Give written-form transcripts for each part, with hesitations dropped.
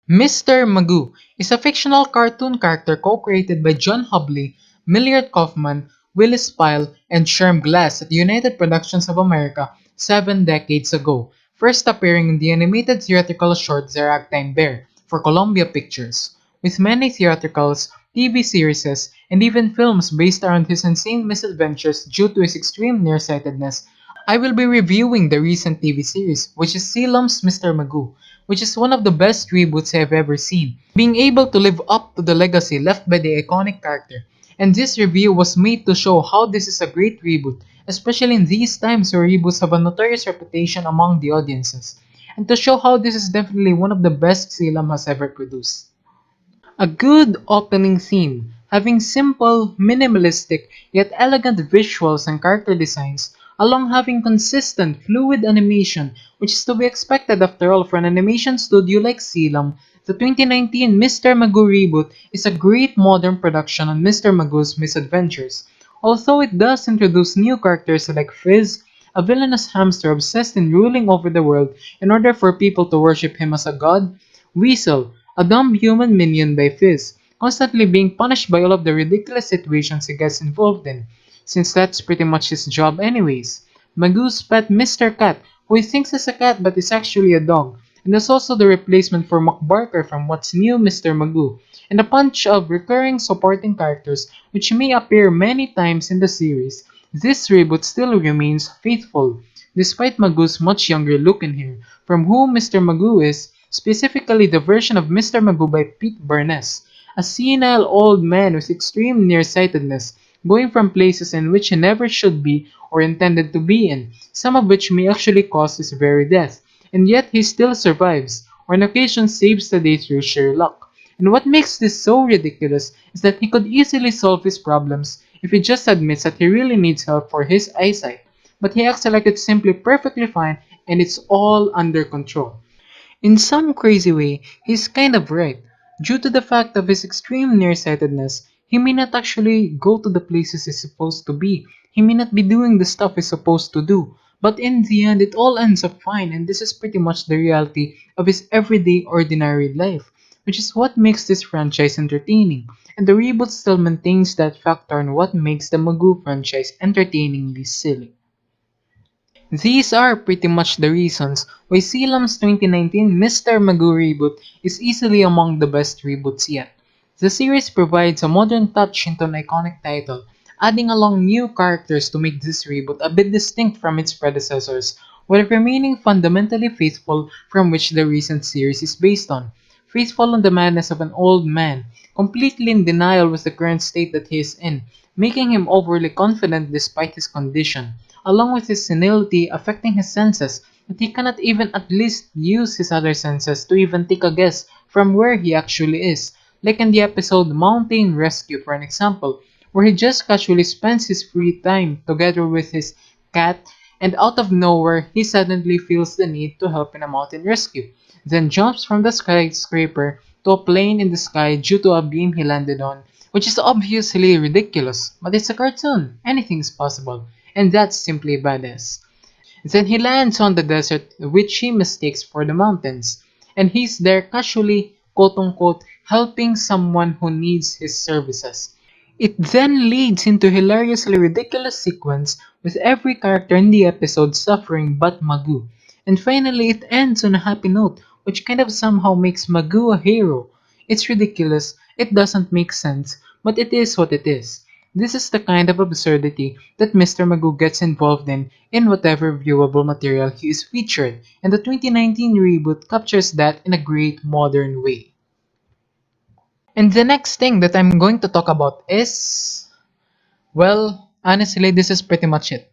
Mr. Magoo is a fictional cartoon character co-created by John Hubley, Millard Kaufman, Willis Pyle, and Sherm Glass at United Productions of America 7 decades ago, first appearing in the animated theatrical short The Ragtime Bear for Columbia Pictures. With many theatricals, TV series, and even films based around his insane misadventures due to his extreme nearsightedness, I will be reviewing the recent TV series, which is Xilam's Mr. Magoo, which is one of the best reboots I have ever seen, being able to live up to the legacy left by the iconic character. And this review was made to show how this is a great reboot, especially in these times where reboots have a notorious reputation among the audiences, and to show how this is definitely one of the best Xilam has ever produced. A good opening theme, having simple, minimalistic, yet elegant visuals and character designs, along having consistent, fluid animation, which is to be expected after all for an animation studio like Selam. The 2019 Mr. Magoo reboot is a great modern production on Mr. Magoo's misadventures. Although it does introduce new characters like Fizz, a villainous hamster obsessed in ruling over the world in order for people to worship him as a god, Weasel, a dumb human minion by Fizz, constantly being punished by all of the ridiculous situations he gets involved in, since that's pretty much his job anyways. Magoo's pet Mr. Cat, who he thinks is a cat but is actually a dog, and is also the replacement for Barker from What's New Mr. Magoo, and a bunch of recurring supporting characters which may appear many times in the series. This reboot still remains faithful, despite Magoo's much younger look in here, from who Mr. Magoo is, specifically the version of Mr. Magoo by Pete Burness, a senile old man with extreme nearsightedness, going from places in which he never should be or intended to be in, some of which may actually cause his very death, and yet he still survives, or on occasion saves the day through sheer luck. And what makes this so ridiculous is that he could easily solve his problems if he just admits that he really needs help for his eyesight, but he acts like it's simply perfectly fine and it's all under control. In some crazy way, he's kind of right. Due to the fact of his extreme nearsightedness, he may not actually go to the places he's supposed to be. He may not be doing the stuff he's supposed to do. But in the end, it all ends up fine, and this is pretty much the reality of his everyday, ordinary life, which is what makes this franchise entertaining. And the reboot still maintains that factor on what makes the Magoo franchise entertainingly silly. These are pretty much the reasons why Selam's 2019 Mr. Magoo reboot is easily among the best reboots yet. The series provides a modern touch into an iconic title, adding along new characters to make this reboot a bit distinct from its predecessors, while remaining fundamentally faithful from which the recent series is based on. Faithful on the madness of an old man, completely in denial with the current state that he is in, making him overly confident despite his condition, along with his senility affecting his senses, that he cannot even at least use his other senses to even take a guess from where he actually is, like in the episode Mountain Rescue for an example, where he just casually spends his free time together with his cat, and out of nowhere he suddenly feels the need to help in a mountain rescue, then jumps from the skyscraper to a plane in the sky due to a beam he landed on, which is obviously ridiculous, but it's a cartoon, anything is possible, and that's simply badass. Then he lands on the desert, which he mistakes for the mountains, and he's there casually, quote unquote, helping someone who needs his services. It then leads into a hilariously ridiculous sequence with every character in the episode suffering but Magoo. And finally, it ends on a happy note, which kind of somehow makes Magoo a hero. It's ridiculous, it doesn't make sense, but it is what it is. This is the kind of absurdity that Mr. Magoo gets involved in whatever viewable material he is featured, and the 2019 reboot captures that in a great modern way. And the next thing that I'm going to talk about is, well, honestly, this is pretty much it.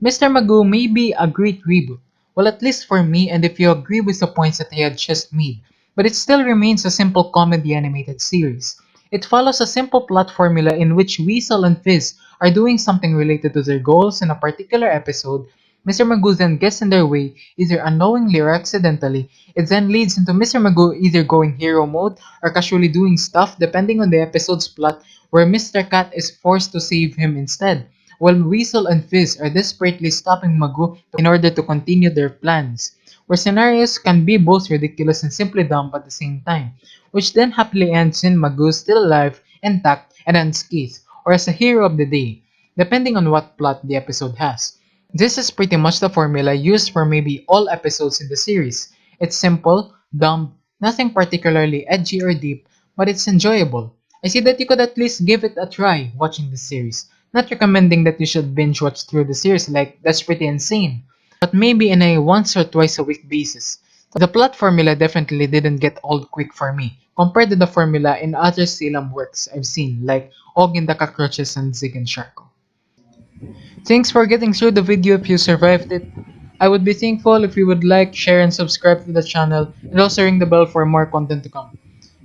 Mr. Magoo may be a great reboot, well, at least for me, and if you agree with the points that I had just made, but it still remains a simple comedy animated series. It follows a simple plot formula in which Weasel and Fizz are doing something related to their goals in a particular episode. Mr. Magoo then gets in their way, either unknowingly or accidentally. It then leads into Mr. Magoo either going hero mode or casually doing stuff depending on the episode's plot, where Mr. Cat is forced to save him instead, while Weasel and Fizz are desperately stopping Magoo in order to continue their plans. where scenarios can be both ridiculous and simply dumb at the same time, which then happily ends in Magoo still alive, intact, and unscathed, or as a hero of the day, depending on what plot the episode has. This is pretty much the formula used for maybe all episodes in the series. It's simple, dumb, nothing particularly edgy or deep, but it's enjoyable. I see that you could at least give it a try watching this series. Not recommending that you should binge watch through the series, like that's pretty insane, but maybe in a once or twice a week basis. The plot formula definitely didn't get old quick for me, compared to the formula in other Xilam works I've seen, like Og and the Cockroaches and Zig and Sharko. Thanks for getting through the video if you survived it. I would be thankful if you would like, share, and subscribe to the channel, and also ring the bell for more content to come.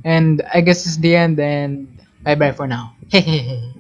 And I guess it's the end, and bye bye for now. Hehehe.